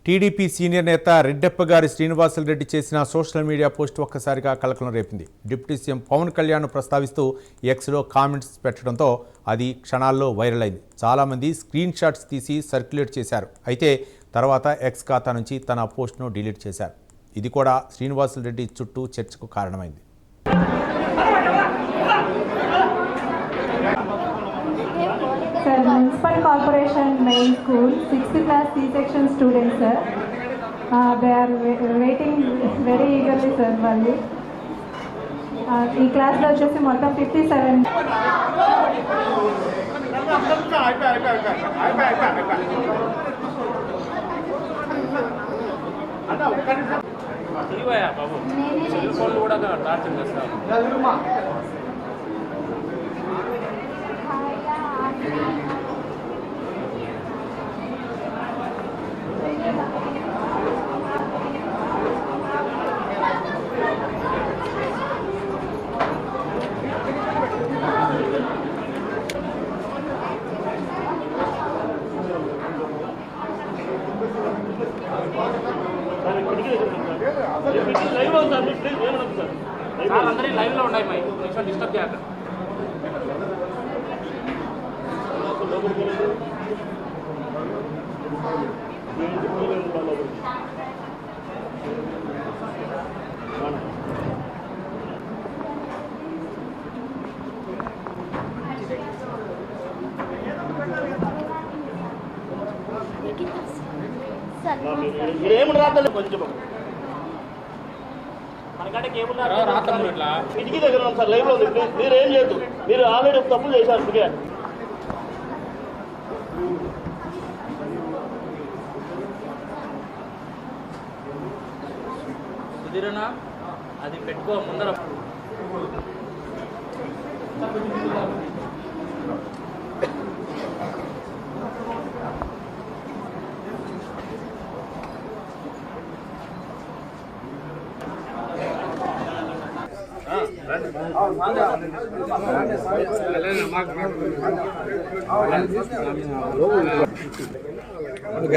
TDP senior నేత రెడ్డెప్పగారి శ్రీనివాసులరెడ్డి చేసిన social media post ఒక్కసారిగా కలకలం రేపింది. డిప్యూటీ సీఎం పవన్ కళ్యాణ్ ప్రస్తావిస్తూ ఎక్స్లో కామెంట్స్ పెట్టడంతో అది క్షణాల్లో వైరల్ అయింది. చాలామంది స్క్రీన్ షాట్స్ తీసి సర్క్యులేట్ చేశారు. అయితే తర్వాత ఎక్స్ ఖాతా నుంచి తన పోస్ట్ను డిలీట్ చేశారు. ఇది కూడా శ్రీనివాసులరెడ్డి చుట్టూ చర్చకు కారణమైంది. Sir, Municipal Corporation Main School, 6th class C-section students, sir. They are waiting very eagerly, sir. Valli. ఈ క్లాస్లో వచ్చేసి మొత్తం 57. అందరి లైవ్ లో ఉన్నాయి మై కొంచెం డిస్టర్బ్ చేయకండి. ఏముంది రాత్రి కొంచెం మనకంటే కేబుల్ కిటికీ దగ్గర ఉన్నాం సార్. లైవ్ లో ఉంది. మీరు ఏం చేయొద్దు. మీరు ఆల్రెడీ తప్పులు చేశారు. ఇదిగే సుధీరనా అది పెట్టుకో ముందర.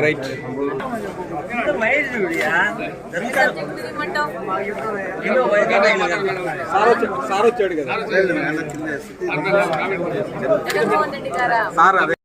రైట్ సార్ వచ్చాడు కదా సార్.